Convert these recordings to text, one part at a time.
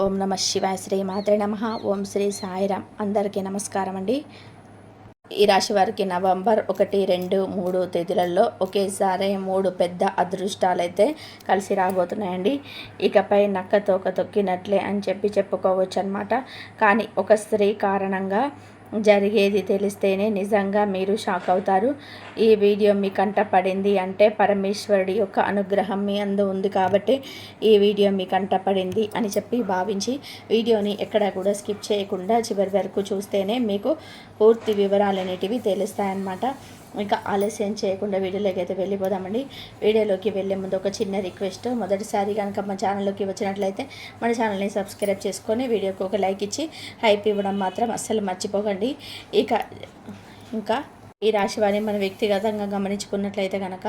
ఓం నమ శివాయ శ్రీ మాత్రే నమ. ఓం శ్రీ సాయిరామ్. అందరికీ నమస్కారం అండి. ఈ రాశి వారికి నవంబర్ 1, 2, 3 తేదీలలో ఒకేసారి 3 పెద్ద అదృష్టాలైతే కలిసి రాబోతున్నాయండి. ఇకపై నక్క తోక తొక్కినట్లే అని చెప్పుకోవచ్చు అనమాట. కానీ ఒక స్త్రీ కారణంగా జరిగేది తెలిస్తేనే నిజంగా మీరు షాక్ అవుతారు. ఈ వీడియో మీ కంట పడింది అంటే పరమేశ్వరుడి యొక్క అనుగ్రహం మీ అందు ఉంది కాబట్టి ఈ వీడియో మీ కంట పడింది అని చెప్పి భావించి వీడియోని ఎక్కడ కూడా స్కిప్ చేయకుండా చివరి వరకు చూస్తేనే మీకు పూర్తి వివరాలు అనేటివి తెలుస్తాయన్నమాట. ఇంకా ఆలస్యం చేయకుండా వీడియోలోకి అయితే వెళ్ళిపోదామండి. వీడియోలోకి వెళ్ళే ముందు ఒక చిన్న రిక్వెస్ట్, మొదటిసారి కనుక మా ఛానల్లోకి వచ్చినట్లయితే మన ఛానల్ని సబ్స్క్రైబ్ చేసుకొని వీడియోకి ఒక లైక్ ఇచ్చి హైప్ ఇవ్వడం మాత్రం అస్సలు మర్చిపోకండి. ఇంకా ఈ రాశి వారిని మనం వ్యక్తిగతంగా గమనించుకున్నట్లయితే కనుక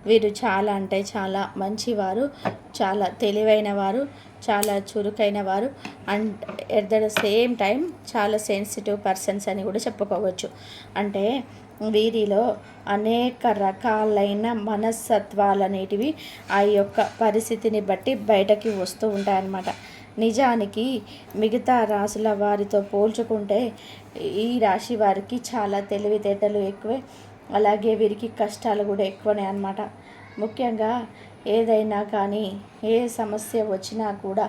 వీరు చాలా అంటే చాలా మంచివారు, చాలా తెలివైన వారు, చాలా చురుకైన వారు and at the same time చాలా సెన్సిటివ్ పర్సన్స్ అని కూడా చెప్పుకోవచ్చు. అంటే వీరిలో అనేక రకాలైన మనస్తత్వాలు అనేటివి ఆ యొక్క పరిస్థితిని బట్టి బయటకి వస్తూ ఉంటాయన్నమాట. నిజానికి మిగతా రాశుల వారితో పోల్చుకుంటే ఈ రాశి వారికి చాలా తెలివితేటలు ఎక్కువే, అలాగే వీరికి కష్టాలు కూడా ఎక్కువనే అన్నమాట. ముఖ్యంగా ఏదైనా కానీ ఏ సమస్య వచ్చినా కూడా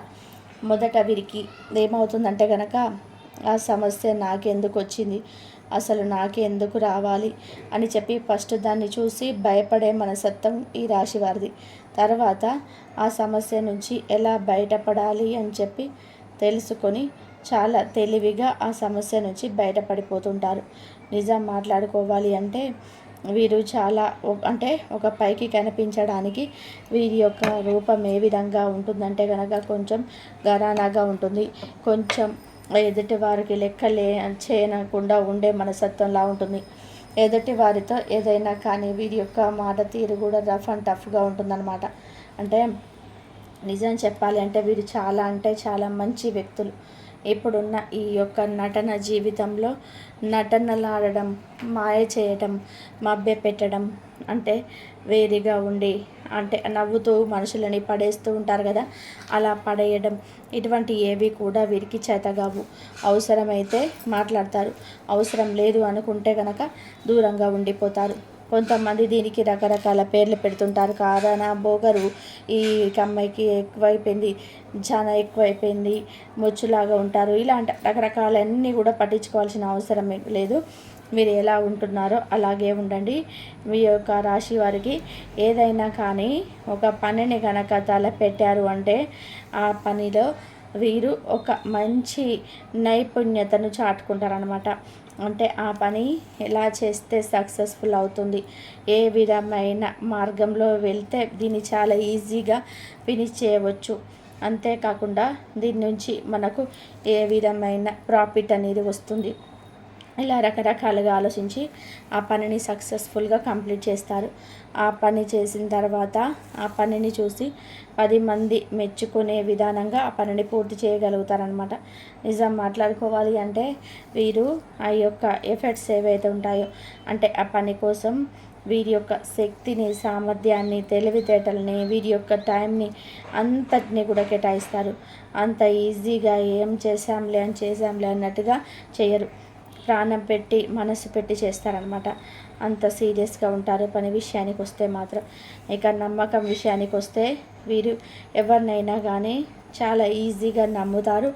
మొదట వీరికి ఏమవుతుందంటే కనుక ఆ సమస్య నాకెందుకు వచ్చింది, అసలు నాకెందుకు రావాలి అని చెప్పి ఫస్ట్ దాన్ని చూసి భయపడే మనస్తత్వం ఈ రాశి వారిది. తర్వాత ఆ సమస్య నుంచి ఎలా బయటపడాలి అని చెప్పి తెలుసుకొని చాలా తెలివిగా ఆ సమస్య నుంచి బయటపడిపోతుంటారు. నిజం మాట్లాడుకోవాలి అంటే వీరు చాలా అంటే ఒక పైకి కనిపించడానికి వీరి యొక్క రూపం ఏ విధంగా ఉంటుందంటే కనుక కొంచెం ఘరానాగా ఉంటుంది, కొంచెం ఎదుటి వారికి లెక్కలే చేయకుండా ఉండే మనస్తత్వంలా ఉంటుంది. ఎదుటి వారితో ఏదైనా కానీ వీరి యొక్క మాట తీరు కూడా రఫ్ అండ్ టఫ్గా ఉంటుందన్నమాట. అంటే నిజం చెప్పాలి అంటే వీరు చాలా అంటే చాలా మంచి వ్యక్తులు. ఇప్పుడున్న ఈ యొక్క నటన జీవితంలో నటనలాడడం, మాయ చేయటం, మభ్య పెట్టడం, అంటే వేరుగా ఉండి అంటే నవ్వుతూ మనుషులని పడేస్తూ ఉంటారు కదా, అలా పడేయడం ఇటువంటి ఏవి కూడా వీరికి చేతగావు. అవసరమైతే మాట్లాడతారు, అవసరం లేదు అనుకుంటే కనుక దూరంగా ఉండిపోతారు. కొంతమంది దీనికి రకరకాల పేర్లు పెడుతుంటారు. కారణ బోగరు, ఈ అమ్మాయికి ఎక్కువైపోయింది, చాలా ఎక్కువైపోయింది, ముచ్చులాగా ఉంటారు, ఇలాంటి రకరకాలన్నీ కూడా పట్టించుకోవాల్సిన అవసరం లేదు. మీరు ఎలా ఉంటున్నారో అలాగే ఉండండి. మీ యొక్క రాశి వారికి ఏదైనా కానీ ఒక పనిని కనుక తలపెట్టారు అంటే ఆ పనిలో వీరు ఒక మంచి నైపుణ్యతను చాటుకుంటారనమాట. అంటే ఆ పని ఎలా చేస్తే సక్సెస్ఫుల్ అవుతుంది, ఏ విధమైన మార్గంలో వెళ్తే దీన్ని చాలా ఈజీగా ఫినిష్ చేయవచ్చు, అంతేకాకుండా దీని నుంచి మనకు ఏ విధమైన ప్రాఫిట్ అనేది వస్తుంది, ఇలా రకరకాలుగా ఆలోచించి ఆ పనిని సక్సెస్ఫుల్గా కంప్లీట్ చేస్తారు. ఆ పని చేసిన తర్వాత ఆ పనిని చూసి 10 మంది మెచ్చుకునే విధానంగా ఆ పనిని పూర్తి చేయగలుగుతారనమాట. నిజం మాట్లాడుకోవాలి అంటే వీరు ఆ యొక్క ఎఫర్ట్స్ ఏవైతే ఉంటాయో అంటే ఆ పని కోసం వీరి యొక్క శక్తిని, సామర్థ్యాన్ని, తెలివితేటల్ని, వీరి యొక్క టైంని అంతటిని కూడా కేటాయిస్తారు. అంత ఈజీగా ఏం చేశాంలే అన్నట్టుగా చేయరు. ప్రాణం పెట్టి మనసు పెట్టి చేస్తారనమాట. అంత సీరియస్గా ఉంటారు పని విషయానికి వస్తే మాత్రం. ఇక నమ్మకం విషయానికి వస్తే వీరు ఎవరినైనా కానీ చాలా ఈజీగా నమ్ముతారు.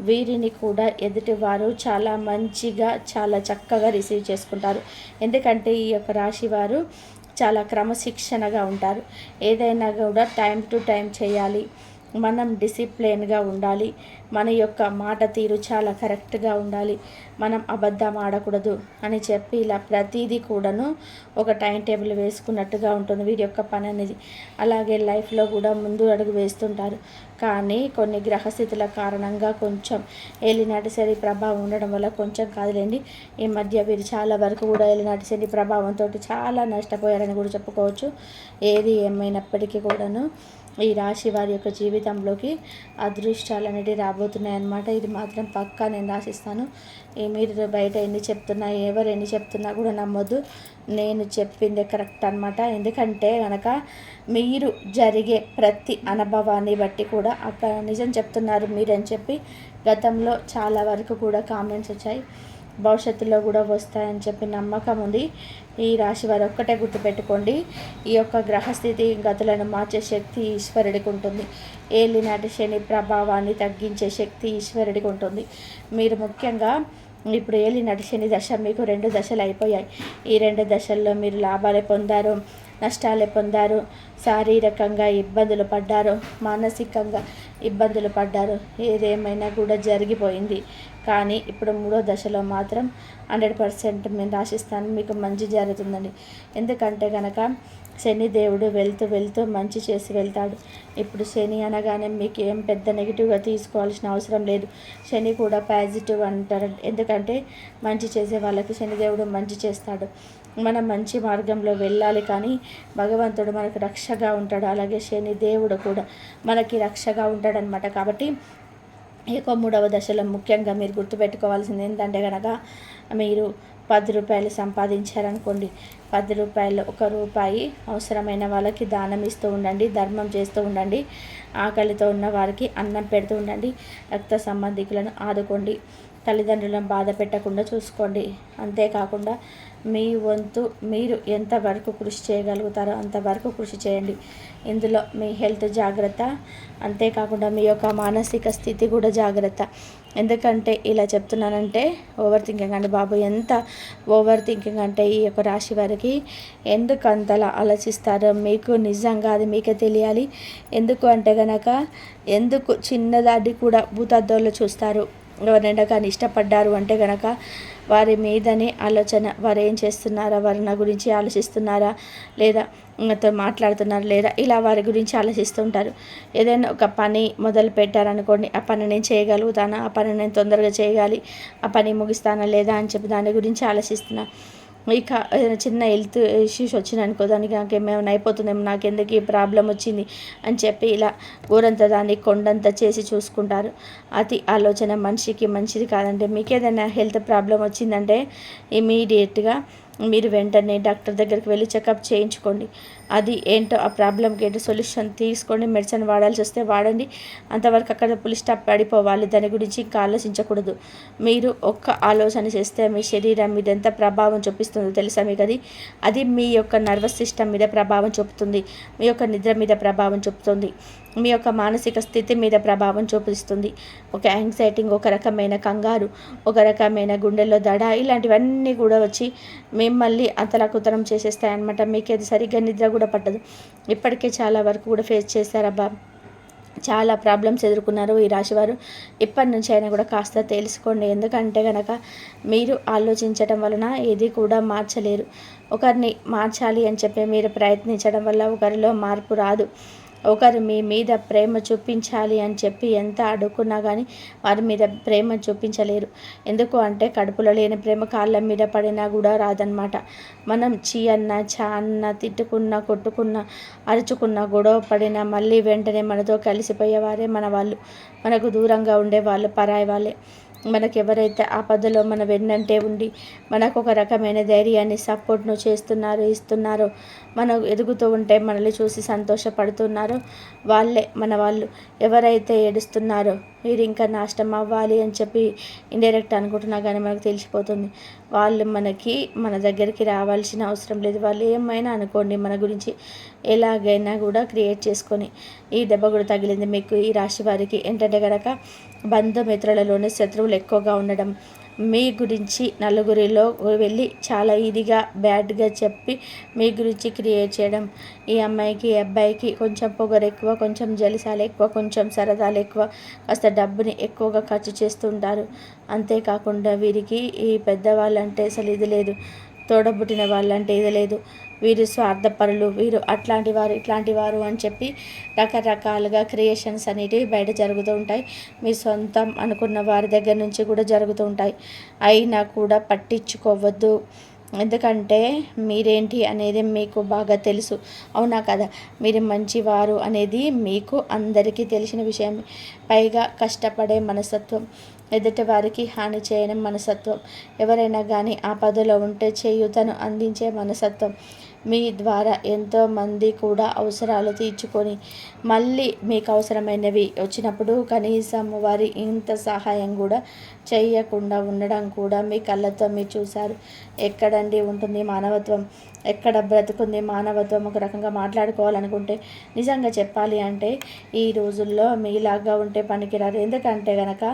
వీరిని కూడా ఎదుటివారు చాలా మంచిగా చాలా చక్కగా రిసీవ్ చేసుకుంటారు. ఎందుకంటే ఈ యొక్క రాశి వారు చాలా క్రమశిక్షణగా ఉంటారు. ఏదైనా కూడా టైం టు టైం చేయాలి, మనం డిసిప్లిన్గా ఉండాలి, మన యొక్క మాట తీరు చాలా కరెక్ట్గా ఉండాలి, మనం అబద్ధం ఆడకూడదు అని చెప్పి ఇలా ప్రతిదీ కూడాను ఒక టైం టేబుల్ వేసుకున్నట్టుగా ఉంటుంది వీరి యొక్క పని అనేది. అలాగే లైఫ్లో కూడా ముందు అడుగు వేస్తుంటారు. కానీ కొన్ని గ్రహస్థితుల కారణంగా కొంచెం ఏలినాటి శని ప్రభావం ఉండడం వల్ల కొంచెం కాదులేండి, ఈ మధ్య వీరు చాలా వరకు కూడా ఏలినాటి శని ప్రభావంతో చాలా నష్టపోయారని కూడా చెప్పుకోవచ్చు. ఏది ఏమైనప్పటికీ కూడాను ఈ రాశి వారి యొక్క జీవితంలోకి అదృష్టాలు అనేవి రాబోతున్నాయి అన్నమాట. ఇది మాత్రం పక్కా నేను రాసిస్తాను. మీరు బయట ఎన్ని చెప్తున్నా, ఎవరు ఎన్ని చెప్తున్నా కూడా నమ్మొద్దు. నేను చెప్పిందే కరెక్ట్ అనమాట. ఎందుకంటే కనుక మీరు జరిగే ప్రతి అనుభవాన్ని బట్టి కూడా అక్కడ నిజం చెప్తున్నారు మీరని చెప్పి గతంలో చాలా వరకు కూడా కామెంట్స్ వచ్చాయి. భవిష్యత్తులో కూడా వస్తాయని చెప్పి నమ్మకం ఉంది. ఈ రాశి వారు ఒక్కటే గుర్తుపెట్టుకోండి, ఈ యొక్క గ్రహస్థితి గతులను మార్చే శక్తి ఈశ్వరుడికి ఉంటుంది. ఏలినాటి శని ప్రభావాన్ని తగ్గించే శక్తి ఈశ్వరుడికి ఉంటుంది. మీరు ముఖ్యంగా ఇప్పుడు ఏలినాటి శని దశ మీకు 2 దశలు అయిపోయాయి. ఈ 2 దశల్లో మీరు లాభాలే పొందారు, నష్టాలే పొందారు, శారీరకంగా ఇబ్బందులు పడ్డారు, మానసికంగా ఇబ్బందులు పడ్డారు. ఏదేమైనా కూడా జరిగిపోయింది. కానీ ఇప్పుడు 3వ దశలో మాత్రం 100% నేను రాసిస్తాను, మీకు మంచి జరుగుతుందండి. ఎందుకంటే కనుక శని దేవుడు వెళ్తూ వెళ్తూ మంచి చేసి వెళ్తాడు. ఇప్పుడు శని అనగానే మీకు ఏం పెద్ద నెగిటివ్గా తీసుకోవాల్సిన అవసరం లేదు. శని కూడా పాజిటివ్ అంటారు. ఎందుకంటే మంచి చేసే వాళ్ళకి శనిదేవుడు మంచి చేస్తాడు. మనం మంచి మార్గంలో వెళ్ళాలి, కానీ భగవంతుడు మనకు రక్షగా ఉంటాడు. అలాగే శని దేవుడు కూడా మనకి రక్షగా ఉంటాడనమాట. కాబట్టి ఈ 3వ దశలో ముఖ్యంగా మీరు గుర్తుపెట్టుకోవాల్సింది ఏంటంటే కనుక మీరు 10 రూపాయలు సంపాదించారనుకోండి, 10 రూపాయలు 1 రూపాయి అవసరమైన వాళ్ళకి దానం ఇస్తూ ఉండండి, ధర్మం చేస్తూ ఉండండి, ఆకలితో ఉన్న వారికి అన్నం పెడుతూ ఉండండి, రక్త సంబంధికులను ఆదుకోండి, తల్లిదండ్రులను బాధ పెట్టకుండా చూసుకోండి. అంతేకాకుండా మీ వంతు మీరు ఎంతవరకు కృషి చేయగలుగుతారో అంతవరకు కృషి చేయండి. ఇందులో మీ హెల్త్ జాగ్రత్త, అంతేకాకుండా మీ యొక్క మానసిక స్థితి కూడా జాగ్రత్త. ఎందుకంటే ఇలా చెప్తున్నానంటే ఓవర్ థింకింగ్ అండి బాబు. ఎంత ఓవర్ థింకింగ్ అంటే ఈ యొక్క రాశి వారికి ఎందుకు అంతలా ఆలోచిస్తారో మీకు నిజంగా అది మీకే తెలియాలి. ఎందుకు అంటే కనుక ఎందుకు చిన్నదాన్ని కూడా భూతద్దంలో చూస్తారు. ఎవరైనా కానీ ఇష్టపడ్డారు అంటే కనుక వారి మీదనే ఆలోచన, వారు ఏం చేస్తున్నారా, వారి నా గురించి ఆలోచిస్తున్నారా, లేదా నాతో మాట్లాడుతున్నారు లేదా, ఇలా వారి గురించి ఆలోచిస్తుంటారు. ఏదైనా ఒక పని మొదలు పెట్టారనుకోండి, ఆ పని నేను చేయగలుగుతానా, ఆ పని నేను తొందరగా చేయగాలి, ఆ పని ముగిస్తానా లేదా అని చెప్పి దాని గురించి ఆలోచిస్తున్నా. ఇక ఏదైనా చిన్న హెల్త్ ఇష్యూస్ వచ్చినాయనుకో, దానికి నాకేమైనా అయిపోతుందేమో, నాకెందుకు ఈ ప్రాబ్లం వచ్చింది అని చెప్పి ఇలా ఊరంతా దాన్ని కొండంతా చేసి చూసుకుంటారు. అతి ఆలోచన మనిషికి మంచిది కాదంటే. మీకు ఏదైనా హెల్త్ ప్రాబ్లం వచ్చిందంటే ఇమీడియట్గా మీరు వెంటనే డాక్టర్ దగ్గరికి వెళ్ళి చెకప్ చేయించుకోండి. అది ఏంటో ఆ ప్రాబ్లంకి ఏంటో సొల్యూషన్ తీసుకోండి. మెడిసిన్ వాడాల్సి వస్తే వాడండి. అంతవరకు అక్కడ పులి స్టాప్ పడిపోవాలి. దాని గురించి ఇంకా ఆలోచించకూడదు. మీరు ఒక్క ఆలోచన చేస్తే మీ శరీరం మీద ఎంత ప్రభావం చూపిస్తుందో తెలుసా మీకు? అది మీ యొక్క నర్వస్ సిస్టమ్ మీద ప్రభావం చూపుతుంది, మీ యొక్క నిద్ర మీద ప్రభావం చూపుతుంది, మీ యొక్క మానసిక స్థితి మీద ప్రభావం చూపిస్తుంది. ఒక యాంగ్జైటీ, ఒక రకమైన కంగారు, ఒక రకమైన గుండెల్లో దడ, ఇలాంటివన్నీ కూడా వచ్చి మిమ్మల్ని అంతలాకుతరం చేసేస్తాయన్నమాట. మీకు అది సరిగ్గా నిద్ర కూడా పట్టదు. ఇప్పటికే చాలా వరకు కూడా ఫేస్ చేశారబ్బా, చాలా ప్రాబ్లమ్స్ ఎదుర్కొన్నారు ఈ రాశివారు. ఇప్పటి నుంచి అయినా కూడా కాస్త తెలుసుకోండి. ఎందుకంటే కనుక మీరు ఆలోచించడం వలన ఏది కూడా మార్చలేరు. ఒకరిని మార్చాలి అని చెప్పి మీరు ప్రయత్నించడం వల్ల ఒకరిలో మార్పు రాదు. ఒకరు మీ మీద ప్రేమ చూపించాలి అని చెప్పి ఎంత అడుక్కున్నా కానీ వారి మీద ప్రేమ చూపించలేరు. ఎందుకు అంటే కడుపులో లేని ప్రేమ కాళ్ళ మీద పడినా కూడా రాదనమాట. మనం చీ అన్న, చా అన్న, తిట్టుకున్నా, కొట్టుకున్నా, అరుచుకున్నా, గొడవ పడినా మళ్ళీ వెంటనే మనతో కలిసిపోయేవారే మన వాళ్ళు. మనకు దూరంగా ఉండేవాళ్ళు పరాయి వాళ్ళే. మనకు ఎవరైతే ఆపదలో మన వెన్నంటే ఉండి మనకు ఒక రకమైన ధైర్యాన్ని, సపోర్ట్ను ఇస్తున్నారో, మనం ఎదుగుతూ ఉంటే మనల్ని చూసి సంతోషపడుతున్నారో వాళ్ళే మన వాళ్ళు. ఎవరైతే ఏడుస్తున్నారో వీరు ఇంకా నాశనం అవ్వాలి అని చెప్పి ఇండైరెక్ట్ అనుకుంటున్నా కానీ మనకు తెలిసిపోతుంది. వాళ్ళు మన దగ్గరికి రావాల్సిన అవసరం లేదు. వాళ్ళు ఏమైనా అనుకోండి, మన గురించి ఎలాగైనా కూడా క్రియేట్ చేసుకొని. ఈ దెబ్బ కూడా తగిలింది మీకు ఈ రాశి వారికి. ఏంటంటే కనుక బంధుమిత్రులలోనే శత్రువులు ఎక్కువగా ఉండడం, మీ గురించి నలుగురిలో వెళ్ళి చాలా ఇదిగా బ్యాడ్గా చెప్పి మీ గురించి క్రియేట్ చేయడం. ఈ అమ్మాయికి ఈ అబ్బాయికి కొంచెం పొగరు ఎక్కువ, కొంచెం జలిసాలు ఎక్కువ, కొంచెం సరదాలు ఎక్కువ, కాస్త డబ్బుని ఎక్కువగా ఖర్చు చేస్తుంటారు. అంతేకాకుండా వీరికి ఈ పెద్దవాళ్ళంటే అసలు ఇది లేదు, తోడబుట్టిన వాళ్ళంటే ఇది లేదు, వీరు స్వార్థపరులు, వీరు అట్లాంటి వారు ఇట్లాంటి వారు అని చెప్పి రకరకాలుగా క్రియేషన్స్ అనేటివి బయట జరుగుతూ ఉంటాయి. మీ సొంతం అనుకున్న వారి దగ్గర నుంచి కూడా జరుగుతూ ఉంటాయి. అయినా కూడా పట్టించుకోవద్దు. ఎందుకంటే మీరేంటి అనేది మీకు బాగా తెలుసు, అవునా కదా? మీరు మంచివారు అనేది మీకు అందరికీ తెలిసిన విషయం. పైగా కష్టపడే మనస్తత్వం, ఎదుటి వారికి హాని చేయని మనస్తత్వం, ఎవరైనా కానీ ఆపదలో ఉంటే చేయూతను అందించే మనస్తత్వం, మీ ద్వారా ఎంతోమంది కూడా అవసరాలు తీర్చుకొని మళ్ళీ మీకు అవసరమైనవి వచ్చినప్పుడు కనీసం వారి ఇంత సహాయం కూడా చేయకుండా ఉండడం కూడా మీ కళ్ళతో మీరు చూశారు. ఎక్కడండి ఉంటుంది మానవత్వం? ఎక్కడ బ్రతుకుంది మానవత్వం? ఒక రకంగా మాట్లాడుకోవాలనుకుంటే నిజంగా చెప్పాలి అంటే ఈ రోజుల్లో మీలాగా ఉంటే పనికిరారు. ఎందుకంటే కనుక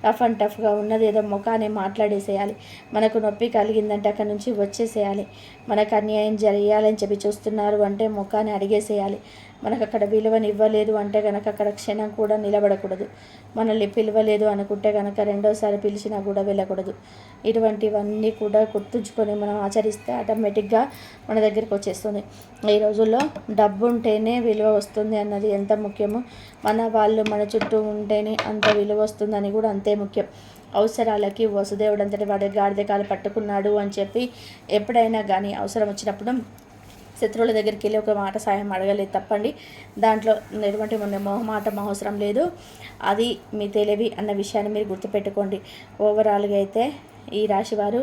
రఫ్ అండ్ టఫ్గా ఉన్నది ఏదో ముఖాన్ని మాట్లాడేసేయాలి. మనకు నొప్పి కలిగిందంటే అక్కడి నుంచి వచ్చేసేయాలి. మనకు అన్యాయం చేయాలని చెప్పి చూస్తున్నారు అంటే ముఖాన్ని అడిగేసేయాలి. మనకు అక్కడ విలువని ఇవ్వలేదు అంటే కనుక అక్కడ క్షణం కూడా నిలబడకూడదు. మనల్ని పిలవలేదు అనుకుంటే కనుక రెండోసారి పిలిచినా కూడా వెళ్ళకూడదు. ఇటువంటివన్నీ కూడా గుర్తుంచుకొని మనం ఆచరిస్తే ఆటోమేటిక్గా మన దగ్గరికి వచ్చేస్తుంది. ఈ రోజుల్లో డబ్బు ఉంటేనే విలువ వస్తుంది అన్నది ఎంత ముఖ్యమో, మన వాళ్ళు మన చుట్టూ ఉంటేనే అంత విలువ వస్తుందని కూడా అంతే ముఖ్యం. అవసరాలకి వసుదేవుడు అంతటి వాడి గాడిద కాలు పట్టుకున్నాడు అని చెప్పి ఎప్పుడైనా కానీ అవసరం వచ్చినప్పుడు శత్రువుల దగ్గరికి వెళ్ళి ఒక మాట సాయం అడగలేదు తప్పండి. దాంట్లో ఎటువంటి మొహమాటం అవసరం లేదు. అది మీ తెలివి అన్న విషయాన్ని మీరు గుర్తుపెట్టుకోండి. ఓవరాల్గా అయితే ఈ రాశివారు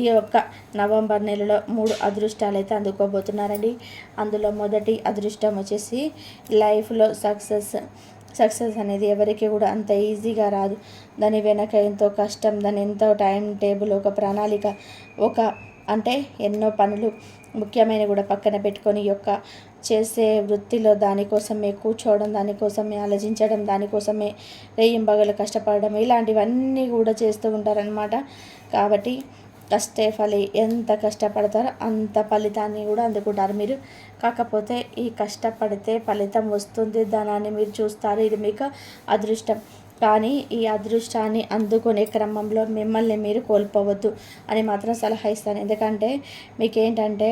ఈ యొక్క నవంబర్ నెలలో 3 అదృష్టాలు అయితే అందుకోబోతున్నారండి. అందులో మొదటి అదృష్టం వచ్చేసి లైఫ్లో సక్సెస్ అనేది ఎవరికి కూడా అంత ఈజీగా రాదు. దాని వెనక ఎంతో కష్టం, దాని ఎంతో టైం టేబుల్, ఒక ప్రణాళిక, ఒక అంటే ఎన్నో పనులు ముఖ్యమైనవి కూడా పక్కన పెట్టుకొని యొక్క చేసే వృత్తిలో దానికోసమే కూర్చోవడం, దానికోసమే ఆలోచించడం, దానికోసమే రేయింబగలు కష్టపడడం, ఇలాంటివన్నీ కూడా చేస్తూ ఉంటారనమాట. కాబట్టి కష్టే ఫలి, ఎంత కష్టపడతారో అంత ఫలితాన్ని కూడా అందుకుంటారు మీరు. కాకపోతే ఈ కష్టపడితే ఫలితం వస్తుంది, ధనాన్ని మీరు చూస్తారు, ఇది మీకు అదృష్టం. కానీ ఈ అదృష్టాన్ని అందుకునే క్రమంలో మిమ్మల్ని మీరు కోల్పోవద్దు అని మాత్రం సలహా ఇస్తాను. ఎందుకంటే మీకేంటంటే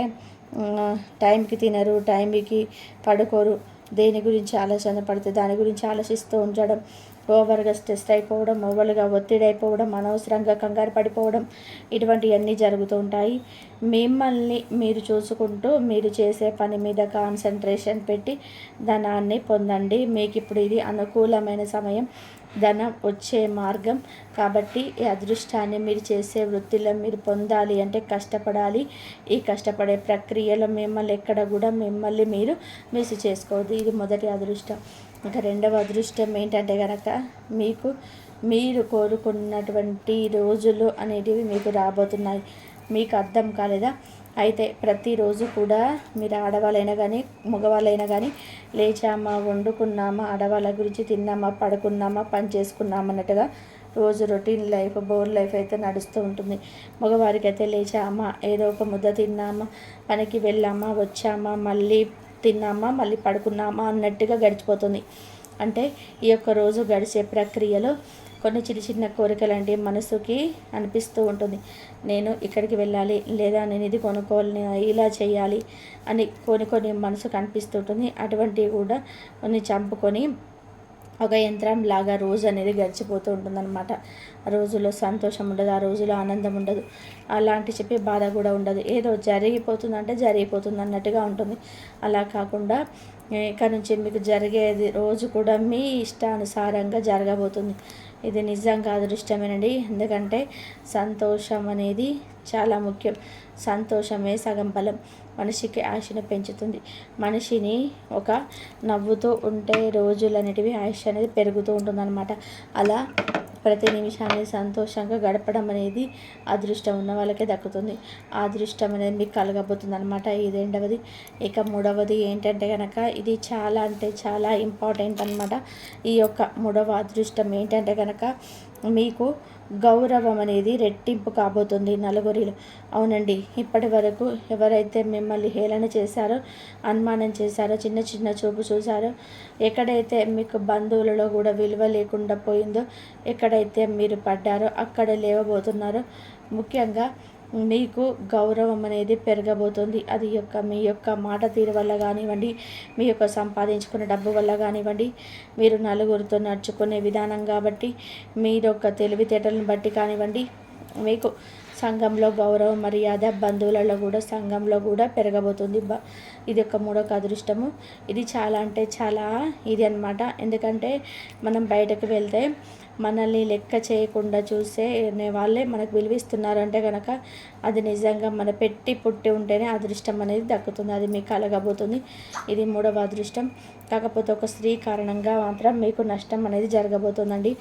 టైంకి తినరు, టైంకి పడుకోరు, దేని గురించి ఆలోచన పడితే దాని గురించి ఆలోచిస్తూ ఉండడం, ఓవర్గా స్ట్రెస్ అయిపోవడం, ఓవర్గా ఒత్తిడి అయిపోవడం, అనవసరంగా కంగారు పడిపోవడం, ఇటువంటివన్నీ జరుగుతూ ఉంటాయి. మిమ్మల్ని మీరు చూసుకుంటూ మీరు చేసే పని మీద కాన్సన్ట్రేషన్ పెట్టి ధనాన్ని పొందండి. మీకు ఇప్పుడు ఇది అనుకూలమైన సమయం, ధనం వచ్చే మార్గం. కాబట్టి ఈ అదృష్టాన్ని మీరు చేసే వృత్తిలో మీరు పొందాలి అంటే కష్టపడాలి. ఈ కష్టపడే ప్రక్రియలో మిమ్మల్ని ఎక్కడ కూడా మిమ్మల్ని మీరు మిస్ చేసుకోవద్దు. ఇది మొదటి అదృష్టం. ఇంకా రెండవ అదృష్టం ఏంటంటే కనుక మీరు కోరుకున్నటువంటి రోజులు అనేటివి మీకు రాబోతున్నాయి. మీకు అర్థం కాలేదా? అయితే ప్రతిరోజు కూడా మీరు ఆడవాళ్ళైనా కానీ మగవాళ్ళైనా కానీ లేచామా, వండుకున్నామా, ఆడవాళ్ళ గురించి తిన్నామా, పడుకున్నామా, పని చేసుకున్నామా అన్నట్టుగా రోజు రొటీన్ లైఫ్, బోర్ లైఫ్ అయితే నడుస్తూ ఉంటుంది. మగవారికి అయితే లేచామా, ఏదో ఒక ముద్ద తిన్నామా, పనికి వెళ్ళామా, వచ్చామా, మళ్ళీ తిన్నామా, మళ్ళీ పడుకున్నామా అన్నట్టుగా గడిచిపోతుంది. అంటే ఈ యొక్క రోజు గడిచే ప్రక్రియలో కొన్ని చిన్న చిన్న కోరికలంటే మనసుకి అనిపిస్తూ ఉంటుంది. నేను ఇక్కడికి వెళ్ళాలి, లేదా నేను ఇది కొనుక్కోవాలి, ఇలా చేయాలి అని కొన్ని మనసుకు అనిపిస్తుంటుంది. అటువంటివి కూడా కొన్ని చంపుకొని ఒక యంత్రం లాగా రోజు అనేది గడిచిపోతూ ఉంటుందన్నమాట. ఆ రోజులో సంతోషం ఉండదు, ఆ రోజులో ఆనందం ఉండదు, అలాంటి చెప్పి బాధ కూడా ఉండదు. ఏదో జరిగిపోతుందంటే జరిగిపోతుంది అన్నట్టుగా ఉంటుంది. అలా కాకుండా ఇక్కడ నుంచి మీకు జరిగేది రోజు కూడా మీ ఇష్టానుసారంగా జరగబోతుంది. ఇది నిజంగా అదృష్టమేనండి. ఎందుకంటే సంతోషం అనేది చాలా ముఖ్యం. సంతోషమే సగం బలం. మనిషికి ఆశను పెంచుతుంది. మనిషిని ఒక నవ్వుతూ ఉంటే రోజులు అనేటివి ఆయుష్ అనేది పెరుగుతూ ఉంటుందన్నమాట. అలా ప్రతి నిమిషాన్ని సంతోషంగా గడపడం అనేది అదృష్టం ఉన్న వాళ్ళకే దక్కుతుంది. ఆ అదృష్టం అనేది మీకు కలగబోతుంది అనమాట. ఇది రెండవది. ఇక మూడవది ఏంటంటే కనుక ఇది చాలా అంటే చాలా ఇంపార్టెంట్ అనమాట. ఈ యొక్క మూడవ అదృష్టం ఏంటంటే కనుక మీకు గౌరవం అనేది రెట్టింపు కాబోతుంది నలుగురిలో. అవునండి, ఇప్పటి వరకు ఎవరైతే మిమ్మల్ని హేళన చేశారో, అనుమానం చేశారో, చిన్న చిన్న చూపు చూశారో, ఎక్కడైతే మీకు బంధువులలో కూడా విలువ లేకుండా పోయిందో, ఎక్కడైతే మీరు పడ్డారో అక్కడ లేవబోతున్నారో. ముఖ్యంగా మీకు గౌరవం అనేది పెరగబోతుంది. అది మీ యొక్క మాట తీరు వల్ల కానివ్వండి, మీ యొక్క సంపాదించుకున్న డబ్బు వల్ల కానివ్వండి, మీరు నలుగురితో నడుచుకునే విధానం కాబట్టి, మీరు యొక్క తెలివితేటలను బట్టి కానివ్వండి, మీకు సంఘంలో గౌరవ మర్యాద, బంధువులలో కూడా సంఘంలో కూడా పెరగబోతుంది. ఇది ఒక మూడొక అదృష్టము. ఇది చాలా అంటే చాలా ఇది అనమాట. ఎందుకంటే మనం బయటకు వెళ్తే మనల్ని లెక్క చేయకుండా చూసే వాళ్ళే మనకు విలువిస్తున్నారు అంటే కనుక అది నిజంగా మన పెట్టి పుట్టి ఉంటేనే అదృష్టం అనేది దక్కుతుంది. అది మీకు కలగబోతుంది. ఇది మూడవ అదృష్టం. కాకపోతే ఒక స్త్రీ కారణంగా మాత్రం మీకు నష్టం అనేది జరగబోతుందండి.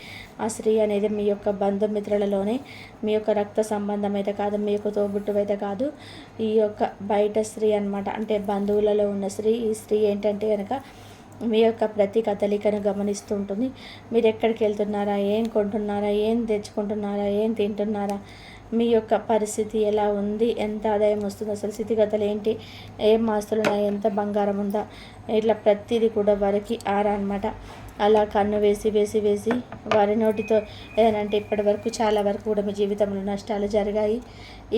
ఆ స్త్రీ అనేది మీ యొక్క బంధుమిత్రులలోనే, మీ యొక్క రక్త సంబంధం అయితే కాదు, మీ యొక్క తోబుట్టు అయితే కాదు, ఈ యొక్క బయట స్త్రీ అనమాట. అంటే బంధువులలో ఉన్న స్త్రీ. ఈ స్త్రీ ఏంటంటే కనుక మీ యొక్క ప్రతి కదలికను గమనిస్తూ ఉంటుంది. మీరు ఎక్కడికి వెళ్తున్నారా, ఏం కొంటున్నారా, ఏం తెచ్చుకుంటున్నారా, ఏం తింటున్నారా, మీ యొక్క పరిస్థితి ఎలా ఉంది, ఎంత ఆదాయం వస్తుంది, అసలు స్థితిగతులు ఏంటి, ఏం ఆస్తులు ఉన్నాయి, ఎంత బంగారం ఉందా, ఇట్లా ప్రతిదీ కూడా వారికి ఆరా అనమాట. అలా కన్ను వేసి వేసి వేసి వారి నోటితో ఏదంటే ఇప్పటి వరకు చాలా వరకు కూడా మీ జీవితంలో నష్టాలు జరిగాయి,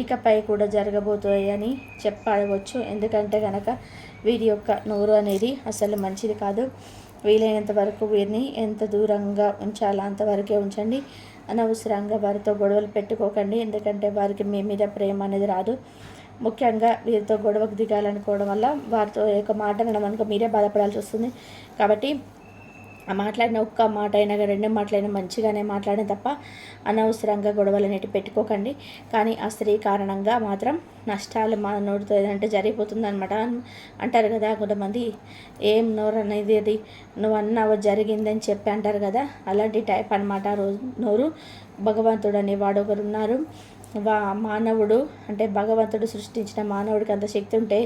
ఇకపై కూడా జరగబోతాయి అని చెప్పవచ్చు. ఎందుకంటే కనుక వీరి యొక్క నోరు అనేది అసలు మంచిది కాదు. వీలైనంత వరకు వీరిని ఎంత దూరంగా ఉంచాలో అంతవరకే ఉంచండి. అనవసరంగా వారితో గొడవలు పెట్టుకోకండి. ఎందుకంటే వారికి మీ మీద ప్రేమ అనేది రాదు. ముఖ్యంగా వీరితో గొడవకు దిగాలనుకోవడం వల్ల వారితో ఒక మాట అనడం అనుకో మీరే బాధపడాల్సి వస్తుంది. కాబట్టి ఆ మాట్లాడిన ఒక్క మాట అయినా రెండు మాటలైనా మంచిగానే మాట్లాడిన తప్ప అనవసరంగా గొడవలు అనేవి పెట్టుకోకండి. కానీ ఆ స్త్రీ కారణంగా మాత్రం నష్టాలు మా నోటితో ఏదంటే జరిగిపోతుంది అనమాట. అంటారు కదా కొంతమంది, ఏం నోరు అనేది అది నువ్వు అన్నావు జరిగిందని చెప్పి అంటారు కదా, అలాంటి టైప్ అనమాట. నోరు భగవంతుడు అనేవాడు ఒకరు ఉన్నారు. మానవుడు అంటే భగవంతుడు సృష్టించిన మానవుడికి అంత శక్తి ఉంటే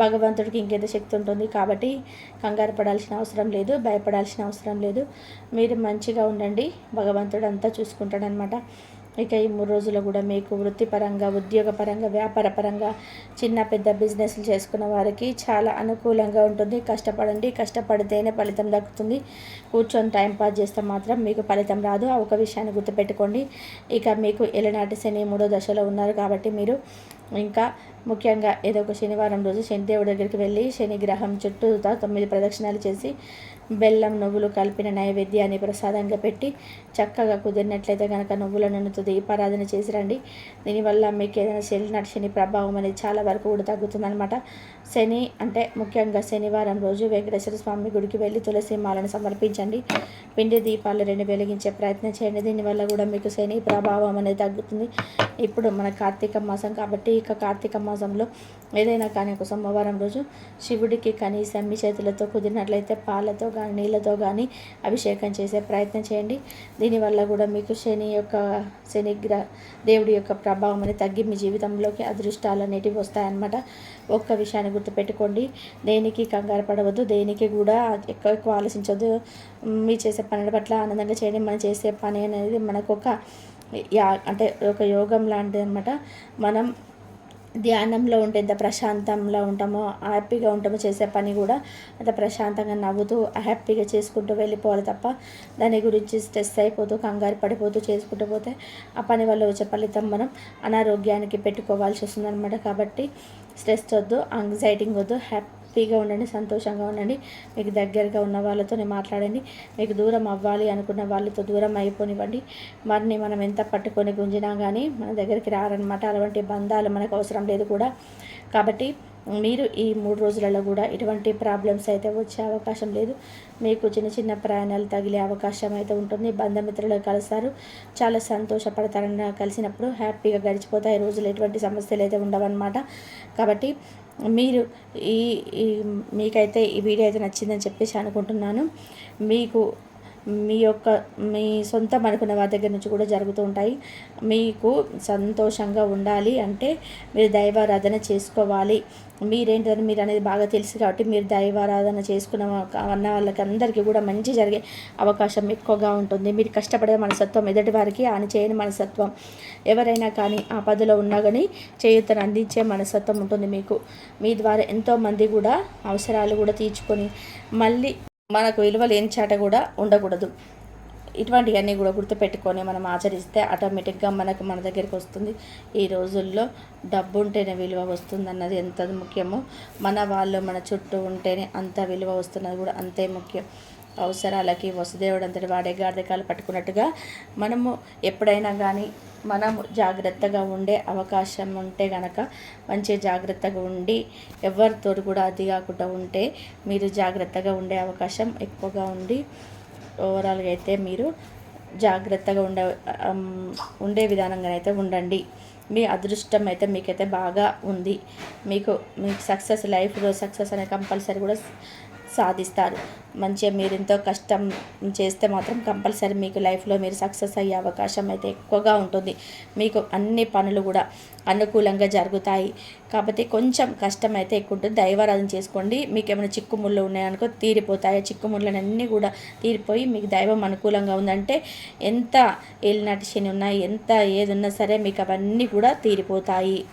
భగవంతుడికి ఇంకెంత శక్తి ఉంటుంది. కాబట్టి కంగారు పడాల్సిన అవసరం లేదు, భయపడాల్సిన అవసరం లేదు. మీరు మంచిగా ఉండండి, భగవంతుడు అంతా చూసుకుంటాడనమాట. ఇక ఈ 3 రోజులు కూడా మీకు వృత్తిపరంగా, ఉద్యోగపరంగా, వ్యాపారపరంగా, చిన్న పెద్ద బిజినెస్లు చేసుకున్న వారికి చాలా అనుకూలంగా ఉంటుంది. కష్టపడండి, కష్టపడితేనే ఫలితం దక్కుతుంది. కూర్చొని టైంపాస్ చేస్తే మాత్రం మీకు ఫలితం రాదు. ఆ ఒక విషయాన్ని గుర్తుపెట్టుకోండి. ఇక మీకు ఏలినాటి శని 3వ దశలో ఉన్నారు కాబట్టి మీరు ఇంకా ముఖ్యంగా ఏదో ఒక శనివారం రోజు శనిదేవుడి దగ్గరికి వెళ్ళి శని గ్రహం చుట్టూ 9 ప్రదక్షిణాలు చేసి బెల్లం నువ్వులు కలిపిన నైవేద్యాన్ని ప్రసాదంగా పెట్టి చక్కగా కుదిరినట్లయితే కనుక నువ్వుల నూనెతో దీపారాధన చేసి రండి. దీనివల్ల మీకు ఏదైనా శని ప్రభావం అనేది చాలా వరకు కూడా తగ్గుతుందనమాట. శని అంటే ముఖ్యంగా శనివారం రోజు వెంకటేశ్వర స్వామి గుడికి వెళ్ళి తులసి మాలను సమర్పించండి. పిండి దీపాలు 2 వెలిగించే ప్రయత్నం చేయండి. దీనివల్ల కూడా మీకు శని ప్రభావం అనేది తగ్గుతుంది. ఇప్పుడు మన కార్తీక మాసం కాబట్టి ఇక కార్తీక మాసంలో ఏదైనా కానీ ఒక సోమవారం రోజు శివుడికి కనీసం మీ చేతులతో కుదిరినట్లయితే పాలతో కానీ నీళ్ళతో కానీ అభిషేకం చేసే ప్రయత్నం చేయండి. దీనివల్ల కూడా మీకు దేవుడి యొక్క ప్రభావం అనేది తగ్గి మీ జీవితంలోకి అదృష్టాలు అనేటివి వస్తాయన్నమాట. ఒక్క విషయాన్ని గుర్తుపెట్టుకోండి, దేనికి కంగారు పడవద్దు, దేనికి కూడా ఎక్కువ ఆలోచించవద్దు. మీ చేసే పనుల పట్ల ఆనందంగా చేయండి. మనం చేసే పని అనేది మనకు అంటే ఒక యోగం లాంటిది అనమాట. మనం ధ్యానంలో ఉంటే ఎంత ప్రశాంతంగా ఉంటామో, హ్యాపీగా ఉంటామో, చేసే పని కూడా అంత ప్రశాంతంగా నవ్వుతూ హ్యాపీగా చేసుకుంటూ వెళ్ళిపోవాలి తప్ప దాని గురించి స్ట్రెస్ అయిపోతూ కంగారు పడిపోతూ చేసుకుంటూ పోతే ఆ పని వల్ల వచ్చే ఫలితం మనం అనారోగ్యానికి పెట్టుకోవాల్సి వస్తుందన్నమాట. కాబట్టి స్ట్రెస్ వద్దు, యాంగ్జైటింగ్ వద్దు, హ్యాపీగా ఉండండి, సంతోషంగా ఉండండి. మీకు దగ్గరగా ఉన్న వాళ్ళతోనే మాట్లాడండి. మీకు దూరం అవ్వాలి అనుకున్న వాళ్ళతో దూరం అయిపోనివ్వండి. వారిని మనం ఎంత పట్టుకొని గుంజినా కానీ మన దగ్గరికి రారనమాట. అలాంటి బంధాలు మనకు అవసరం లేదు కూడా. కాబట్టి మీరు ఈ 3 రోజులలో కూడా ఎటువంటి ప్రాబ్లమ్స్ అయితే వచ్చే అవకాశం లేదు. మీకు చిన్న చిన్న ప్రయాణాలు తగిలే అవకాశం అయితే ఉంటుంది. బంధుమిత్రులు కలుస్తారు, చాలా సంతోషపడతారని కలిసినప్పుడు హ్యాపీగా గడిచిపోతాయి రోజులు. ఎటువంటి సమస్యలు అయితే ఉండవన్నమాట. కాబట్టి మీరు మీకైతే ఈ వీడియో అయితే నచ్చిందని చెప్పేసి అనుకుంటున్నాను. మీకు మీ సొంతం అనుకున్న వారి దగ్గర నుంచి కూడా జరుగుతూ ఉంటాయి. మీకు సంతోషంగా ఉండాలి అంటే మీరు దైవారాధన చేసుకోవాలి. మీరేంటని మీరు అనేది బాగా తెలుసు కాబట్టి మీరు దైవారాధన చేసుకున్న వాళ్ళకి అందరికీ కూడా మంచి జరిగే అవకాశం ఎక్కువగా ఉంటుంది. మీరు కష్టపడే మనస్తత్వం, ఎదుటి వారికి హాని చేయని మనస్తత్వం, ఎవరైనా కానీ ఆపదలో ఉన్నా కానీ చేయూతను అందించే మనస్తత్వం ఉంటుంది మీకు. మీ ద్వారా ఎంతోమంది కూడా అవసరాలు కూడా తీర్చుకొని మళ్ళీ మనకు విలువ లేని చాట కూడా ఉండకూడదు. ఇటువంటివన్నీ కూడా గుర్తుపెట్టుకొని మనం ఆచరిస్తే ఆటోమేటిక్గా మన దగ్గరికి వస్తుంది. ఈ రోజుల్లో డబ్బు ఉంటేనే విలువ వస్తుంది అన్నది ఎంత ముఖ్యమో, మన వాళ్ళు మన చుట్టూ ఉంటేనే అంత విలువ వస్తున్నది కూడా అంతే ముఖ్యం. అవసరాలకి వసుదేవుడు అంతటి వాడే గాడిదకాలు పట్టుకున్నట్టుగా మనము ఎప్పుడైనా కానీ మనము జాగ్రత్తగా ఉండే అవకాశం ఉంటే గనక మంచి జాగ్రత్తగా ఉండి ఎవరితో కూడా అది కాకుండా ఉంటే మీరు జాగ్రత్తగా ఉండే అవకాశం ఎక్కువగా ఉంది. ఓవరాల్గా అయితే మీరు జాగ్రత్తగా ఉండే విధానంగానైతే ఉండండి. మీ అదృష్టం అయితే మీకైతే బాగా ఉంది. మీకు సక్సెస్ లైఫ్లో సక్సెస్ అనే కంపల్సరీ కూడా సాధిస్తారు. మంచిగా మీరు ఎంతో కష్టం చేస్తే మాత్రం కంపల్సరీ మీకు లైఫ్లో మీరు సక్సెస్ అయ్యే అవకాశం అయితే ఎక్కువగా ఉంటుంది. మీకు అన్ని పనులు కూడా అనుకూలంగా జరుగుతాయి. కాబట్టి కొంచెం కష్టం అయితే ఎక్కువ ఉంటుంది. దైవారాధన చేసుకోండి. మీకు ఏమైనా చిక్కుముళ్ళు ఉన్నాయనుకో తీరిపోతాయి. చిక్కుముళ్ళన్నీ కూడా తీరిపోయి మీకు దైవం అనుకూలంగా ఉందంటే ఎంత ఏలినాటి శని ఉన్నా ఎంత ఏది ఉన్నా సరే మీకు అవన్నీ కూడా తీరిపోతాయి.